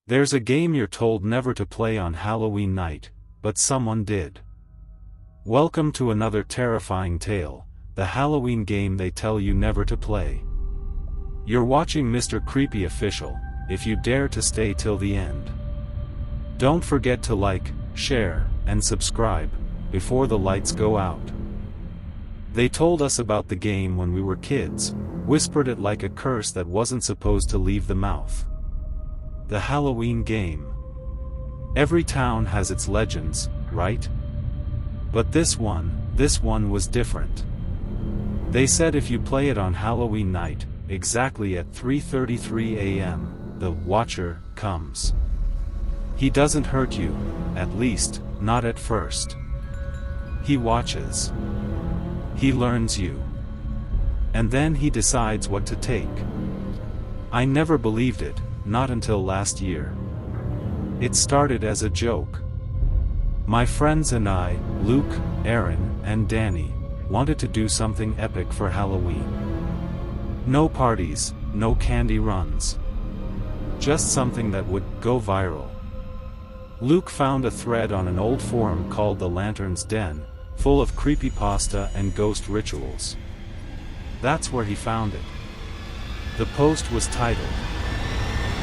There's a game you're told never to play on Halloween night, but someone did. Welcome to another terrifying tale, the Halloween game they tell you never to play. You're watching Mr. Creepy Official, if you dare to stay till the end. Don't forget to like, share, and subscribe, before the lights go out. They told us about the game when we were kids, whispered it like a curse that wasn't supposed to leave the mouth. The Halloween game. Every town has its legends, right? But this one was different. They said if you play it on Halloween night, exactly at 3:33 a.m., the Watcher comes. He doesn't hurt you, at least, not at first. He watches. He learns you. And then he decides what to take. I never believed it, not until last year. It started as a joke. My friends and I, Luke, Aaron, and Danny, wanted to do something epic for Halloween. No parties, no candy runs. Just something that would go viral. Luke found a thread on an old forum called The Lantern's Den, full of creepypasta and ghost rituals. That's where he found it. The post was titled,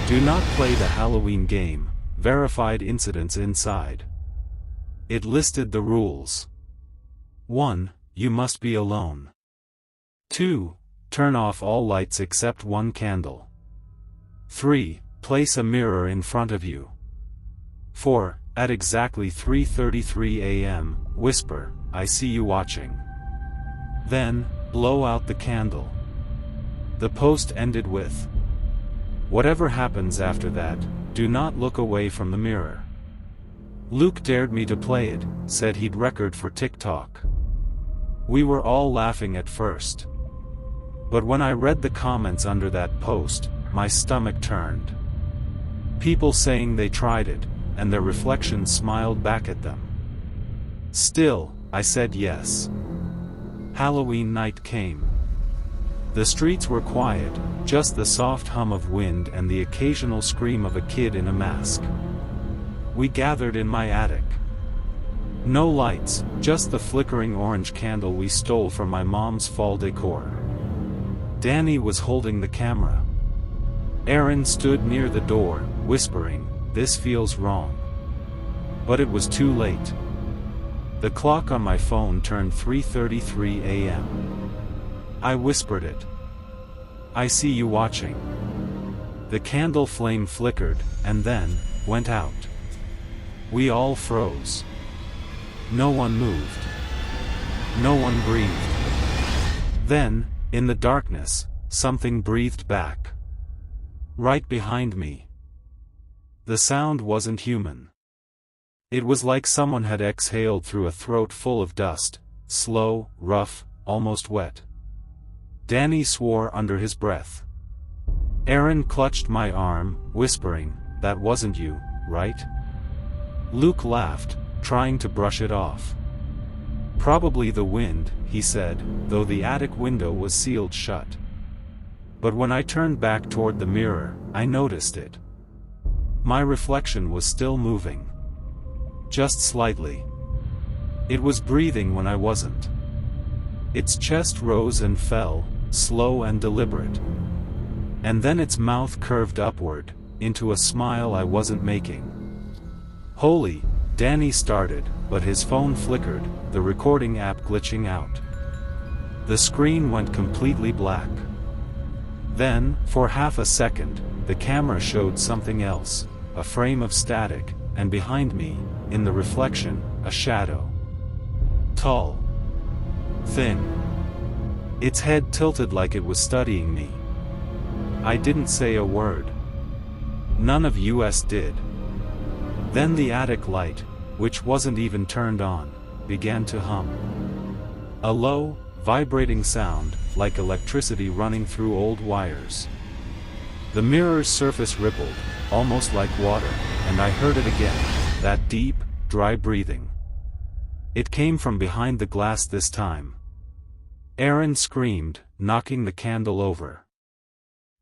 "Do not play the Halloween game, verified incidents inside." It listed the rules. 1. You must be alone. 2. Turn off all lights except one candle. 3. Place a mirror in front of you. 4. At exactly 3:33 a.m., whisper, "I see you watching." Then, blow out the candle. The post ended with, "Whatever happens after that, do not look away from the mirror." Luke dared me to play it, said he'd record for TikTok. We were all laughing at first. But when I read the comments under that post, my stomach turned. People saying they tried it, and their reflections smiled back at them. Still, I said yes. Halloween night came. The streets were quiet, just the soft hum of wind and the occasional scream of a kid in a mask. We gathered in my attic. No lights, just the flickering orange candle we stole from my mom's fall decor. Danny was holding the camera. Aaron stood near the door, whispering, "This feels wrong." But it was too late. The clock on my phone turned 3:33 a.m. I whispered it. "I see you watching." The candle flame flickered, and then, went out. We all froze. No one moved. No one breathed. Then, in the darkness, something breathed back. Right behind me. The sound wasn't human. It was like someone had exhaled through a throat full of dust, slow, rough, almost wet. Danny swore under his breath. Aaron clutched my arm, whispering, "That wasn't you, right?" Luke laughed, trying to brush it off. "Probably the wind," he said, though the attic window was sealed shut. But when I turned back toward the mirror, I noticed it. My reflection was still moving. Just slightly. It was breathing when I wasn't. Its chest rose and fell, slow and deliberate. And then its mouth curved upward, into a smile I wasn't making. "Holy," Danny started, but his phone flickered, the recording app glitching out. The screen went completely black. Then, for half a second, the camera showed something else, a frame of static, and behind me, in the reflection, a shadow. Tall. Thin. Its head tilted like it was studying me. I didn't say a word. None of us did. Then the attic light, which wasn't even turned on, began to hum. A low, vibrating sound, like electricity running through old wires. The mirror's surface rippled, almost like water, and I heard it again, that deep, dry breathing. It came from behind the glass this time. Aaron screamed, knocking the candle over.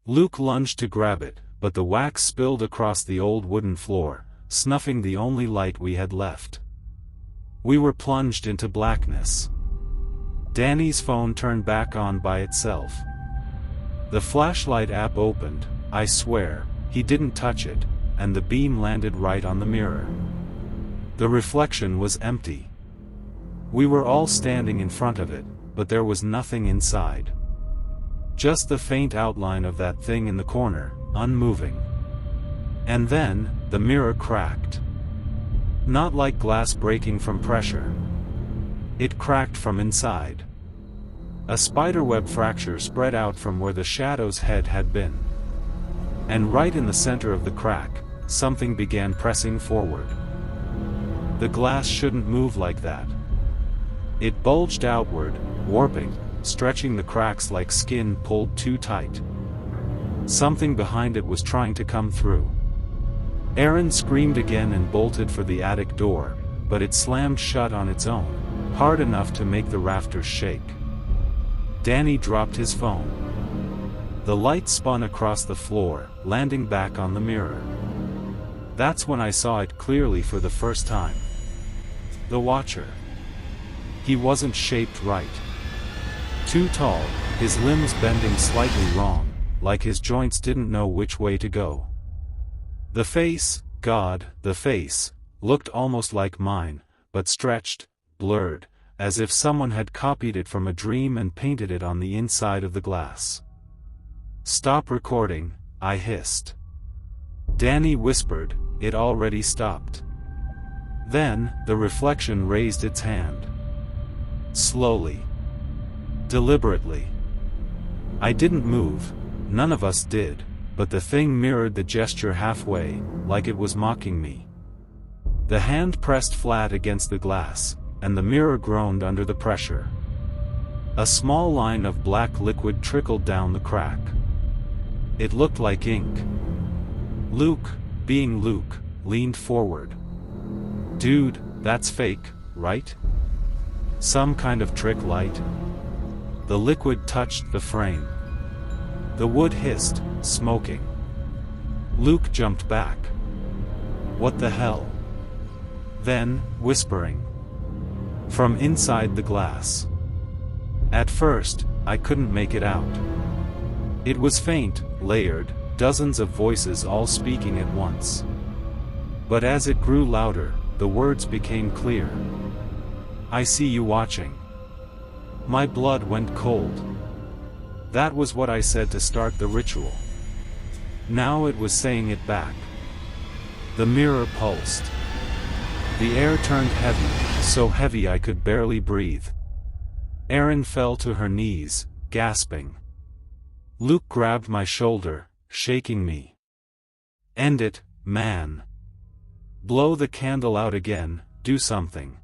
Luke lunged to grab it, but the wax spilled across the old wooden floor, snuffing the only light we had left. We were plunged into blackness. Danny's phone turned back on by itself. The flashlight app opened. I swear, he didn't touch it, and the beam landed right on the mirror. The reflection was empty. We were all standing in front of it, but there was nothing inside. Just the faint outline of that thing in the corner, unmoving. And then, the mirror cracked. Not like glass breaking from pressure. It cracked from inside. A spiderweb fracture spread out from where the shadow's head had been. And right in the center of the crack, something began pressing forward. The glass shouldn't move like that. It bulged outward, warping, stretching the cracks like skin pulled too tight. Something behind it was trying to come through. Aaron screamed again and bolted for the attic door, but it slammed shut on its own, hard enough to make the rafters shake. Danny dropped his phone. The light spun across the floor, landing back on the mirror. That's when I saw it clearly for the first time. The Watcher. He wasn't shaped right. Too tall, his limbs bending slightly wrong, like his joints didn't know which way to go. The face, God, the face, looked almost like mine, but stretched, blurred, as if someone had copied it from a dream and painted it on the inside of the glass. "Stop recording," I hissed. Danny whispered, "It already stopped." Then, the reflection raised its hand. Slowly. Deliberately. I didn't move, none of us did, but the thing mirrored the gesture halfway, like it was mocking me. The hand pressed flat against the glass, and the mirror groaned under the pressure. A small line of black liquid trickled down the crack. It looked like ink. Luke, being Luke, leaned forward. "Dude, that's fake, right? Some kind of trick light?" The liquid touched the frame. The wood hissed, smoking. Luke jumped back. "What the hell?" Then, whispering. From inside the glass. At first, I couldn't make it out. It was faint, layered, dozens of voices all speaking at once. But as it grew louder, the words became clear. "I see you watching." My blood went cold. That was what I said to start the ritual. Now it was saying it back. The mirror pulsed. The air turned heavy, so heavy I could barely breathe. Erin fell to her knees, gasping. Luke grabbed my shoulder, shaking me. "End it, man. Blow the candle out again, do something."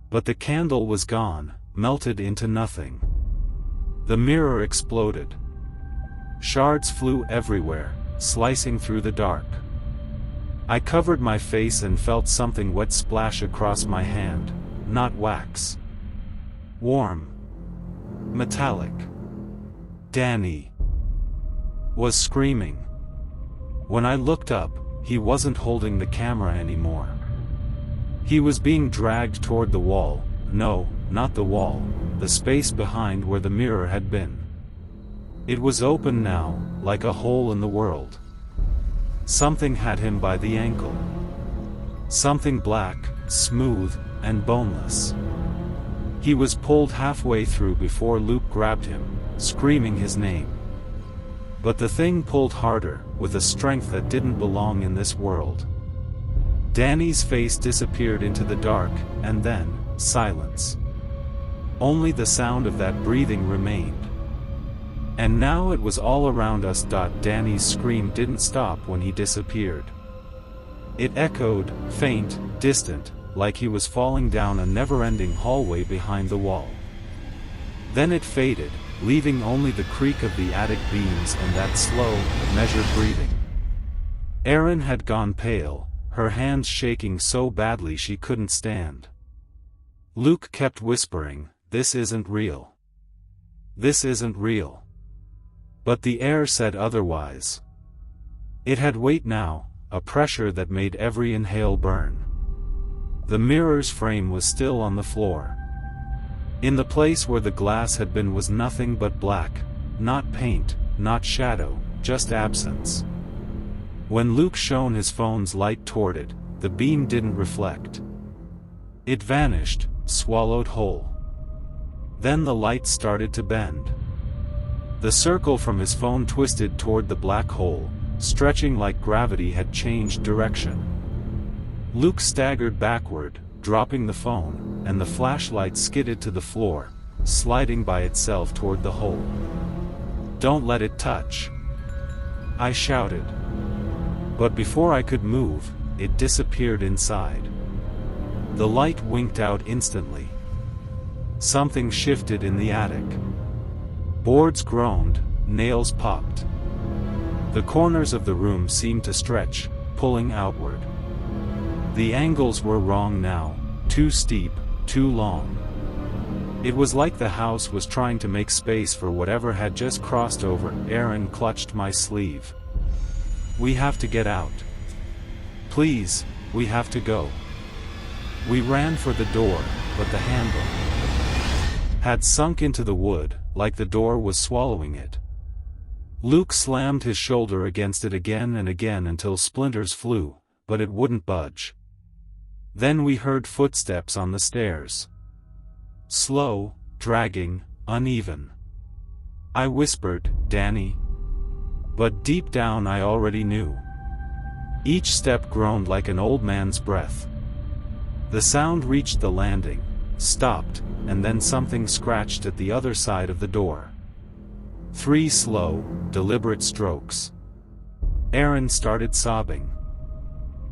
But the candle was gone, melted into nothing. The mirror exploded. Shards flew everywhere, slicing through the dark. I covered my face and felt something wet splash across my hand, not wax. Warm. Metallic. Danny was screaming. When I looked up, he wasn't holding the camera anymore. He was being dragged toward the wall. No, not the wall, the space behind where the mirror had been. It was open now, like a hole in the world. Something had him by the ankle. Something black, smooth, and boneless. He was pulled halfway through before Luke grabbed him, screaming his name. But the thing pulled harder, with a strength that didn't belong in this world. Danny's face disappeared into the dark, and then, silence. Only the sound of that breathing remained. And now it was all around us. Danny's scream didn't stop when he disappeared. It echoed, faint, distant, like he was falling down a never-ending hallway behind the wall. Then it faded, leaving only the creak of the attic beams and that slow, measured breathing. Erin had gone pale, her hands shaking so badly she couldn't stand. Luke kept whispering, "This isn't real. This isn't real." But the air said otherwise. It had weight now, a pressure that made every inhale burn. The mirror's frame was still on the floor. In the place where the glass had been was nothing but black, not paint, not shadow, just absence. When Luke shone his phone's light toward it, the beam didn't reflect. It vanished, swallowed whole. Then the light started to bend. The circle from his phone twisted toward the black hole, stretching like gravity had changed direction. Luke staggered backward, dropping the phone, and the flashlight skidded to the floor, sliding by itself toward the hole. "Don't let it touch!" I shouted. But before I could move, it disappeared inside. The light winked out instantly. Something shifted in the attic. Boards groaned, nails popped. The corners of the room seemed to stretch, pulling outward. The angles were wrong now, too steep, too long. It was like the house was trying to make space for whatever had just crossed over. Aaron clutched my sleeve. "We have to get out. Please, we have to go." We ran for the door, but the handle had sunk into the wood, like the door was swallowing it. Luke slammed his shoulder against it again and again until splinters flew, but it wouldn't budge. Then we heard footsteps on the stairs. Slow, dragging, uneven. I whispered, "Danny." But deep down I already knew. Each step groaned like an old man's breath. The sound reached the landing, stopped, and then something scratched at the other side of the door. 3 slow, deliberate strokes. Aaron started sobbing.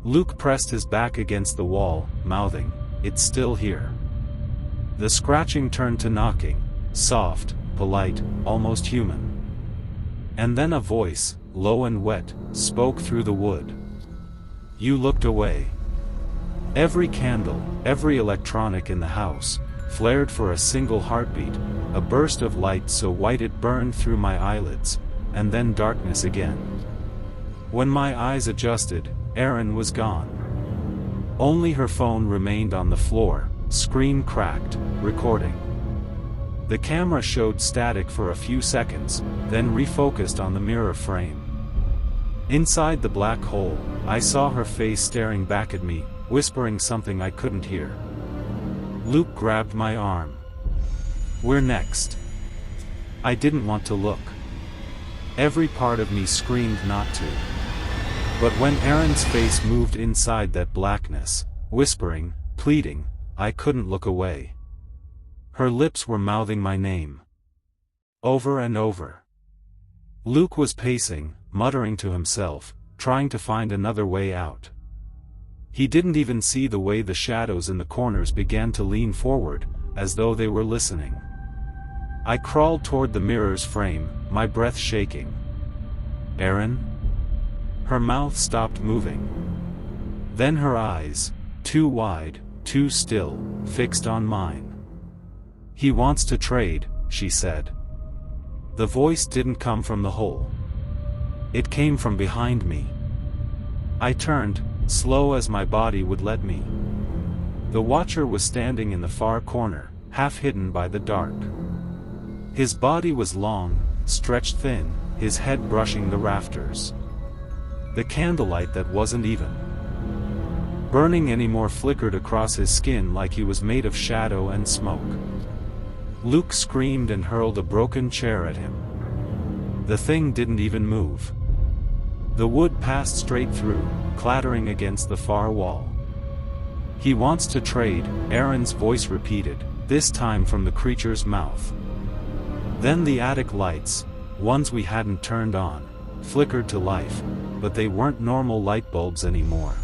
Luke pressed his back against the wall, mouthing, "It's still here." The scratching turned to knocking, soft, polite, almost human. And then a voice, low and wet, spoke through the wood. "You looked away." Every candle, every electronic in the house, flared for a single heartbeat, a burst of light so white it burned through my eyelids, and then darkness again. When my eyes adjusted, Erin was gone. Only her phone remained on the floor, screen cracked, recording. The camera showed static for a few seconds, then refocused on the mirror frame. Inside the black hole, I saw her face staring back at me, whispering something I couldn't hear. Luke grabbed my arm. "We're next." I didn't want to look. Every part of me screamed not to. But when Erin's face moved inside that blackness, whispering, pleading, I couldn't look away. Her lips were mouthing my name. Over and over. Luke was pacing, muttering to himself, trying to find another way out. He didn't even see the way the shadows in the corners began to lean forward, as though they were listening. I crawled toward the mirror's frame, my breath shaking. "Erin?" Her mouth stopped moving. Then her eyes, too wide, too still, fixed on mine. "He wants to trade," she said. The voice didn't come from the hole. It came from behind me. I turned, slow as my body would let me. The Watcher was standing in the far corner, half hidden by the dark. His body was long, stretched thin, his head brushing the rafters. The candlelight that wasn't even burning anymore flickered across his skin like he was made of shadow and smoke. Luke screamed and hurled a broken chair at him. The thing didn't even move. The wood passed straight through, clattering against the far wall. "He wants to trade," Erin's voice repeated, this time from the creature's mouth. Then the attic lights, ones we hadn't turned on, flickered to life, but they weren't normal light bulbs anymore.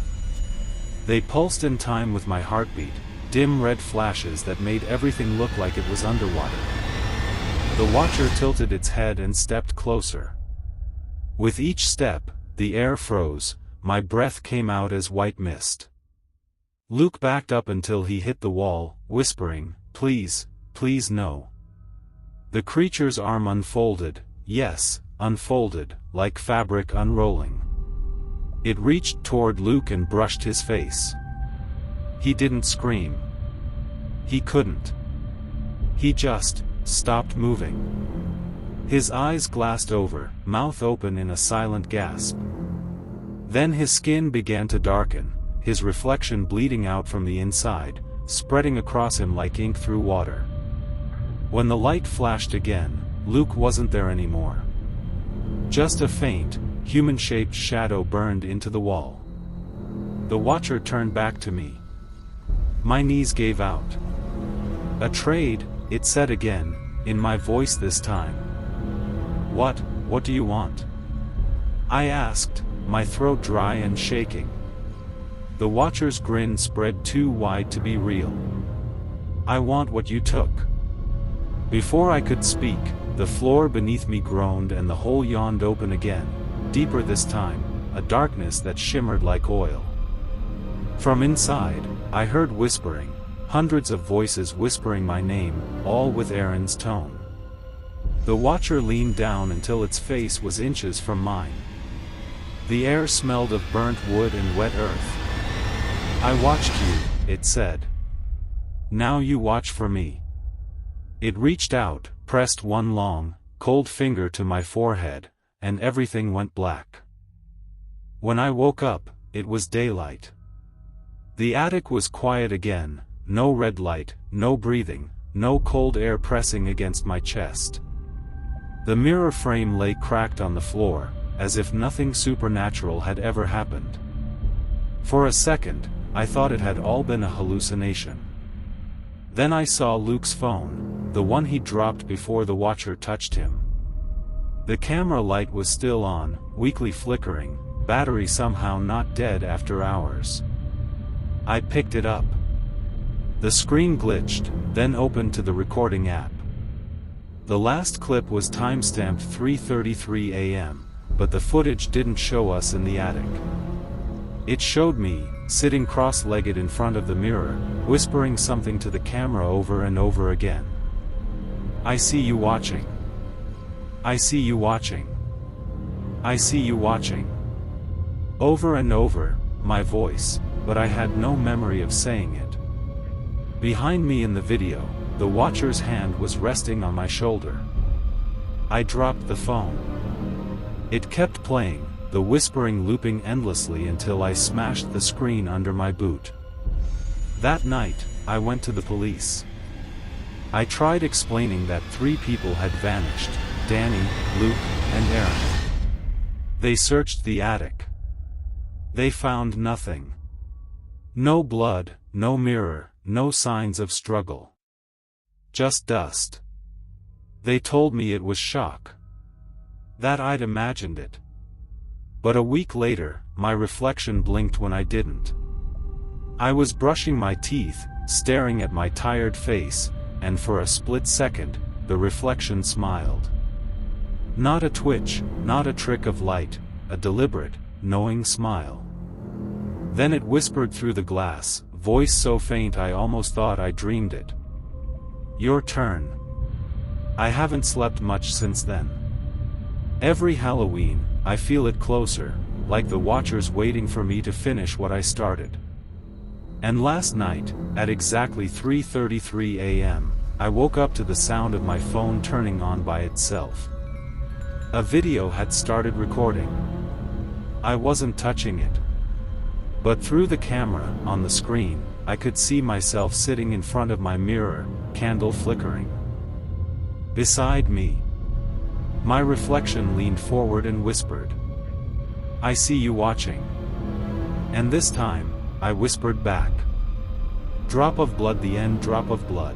They pulsed in time with my heartbeat, dim red flashes that made everything look like it was underwater. The Watcher tilted its head and stepped closer. With each step, the air froze, my breath came out as white mist. Luke backed up until he hit the wall, whispering, "Please, please no." The creature's arm unfolded, yes, unfolded, like fabric unrolling. It reached toward Luke and brushed his face. He didn't scream. He couldn't. He just stopped moving. His eyes glassed over, mouth open in a silent gasp. Then his skin began to darken, his reflection bleeding out from the inside, spreading across him like ink through water. When the light flashed again, Luke wasn't there anymore. Just a faint, human-shaped shadow burned into the wall. The Watcher turned back to me. My knees gave out. "A trade," it said again, in my voice this time. What do you want?" I asked, my throat dry and shaking. The Watcher's grin spread too wide to be real. "I want what you took." Before I could speak, the floor beneath me groaned and the hole yawned open again, deeper this time, a darkness that shimmered like oil. From inside, I heard whispering, hundreds of voices whispering my name, all with Aaron's tone. The Watcher leaned down until its face was inches from mine. The air smelled of burnt wood and wet earth. "I watched you," it said. "Now you watch for me." It reached out, pressed one long, cold finger to my forehead, and everything went black. When I woke up, it was daylight. The attic was quiet again, no red light, no breathing, no cold air pressing against my chest. The mirror frame lay cracked on the floor, as if nothing supernatural had ever happened. For a second, I thought it had all been a hallucination. Then I saw Luke's phone, the one he dropped before the Watcher touched him. The camera light was still on, weakly flickering, battery somehow not dead after hours. I picked it up. The screen glitched, then opened to the recording app. The last clip was timestamped 3:33 a.m., but the footage didn't show us in the attic. It showed me, sitting cross-legged in front of the mirror, whispering something to the camera over and over again. "I see you watching. I see you watching. I see you watching." Over and over, my voice, but I had no memory of saying it. Behind me in the video, the Watcher's hand was resting on my shoulder. I dropped the phone. It kept playing, the whispering looping endlessly until I smashed the screen under my boot. That night, I went to the police. I tried explaining that 3 people had vanished, Danny, Luke, and Aaron. They searched the attic. They found nothing. No blood, no mirror, no signs of struggle. Just dust. They told me it was shock. That I'd imagined it. But a week later, my reflection blinked when I didn't. I was brushing my teeth, staring at my tired face, and for a split second, the reflection smiled. Not a twitch, not a trick of light, a deliberate, knowing smile. Then it whispered through the glass, voice so faint I almost thought I dreamed it. "Your turn." I haven't slept much since then. Every Halloween, I feel it closer, like the Watcher's waiting for me to finish what I started. And last night, at exactly 3:33 a.m., I woke up to the sound of my phone turning on by itself. A video had started recording. I wasn't touching it. But through the camera, on the screen, I could see myself sitting in front of my mirror, candle flickering. Beside me. My reflection leaned forward and whispered, "I see you watching." And this time, I whispered back. "Drop of blood, the end, drop of blood."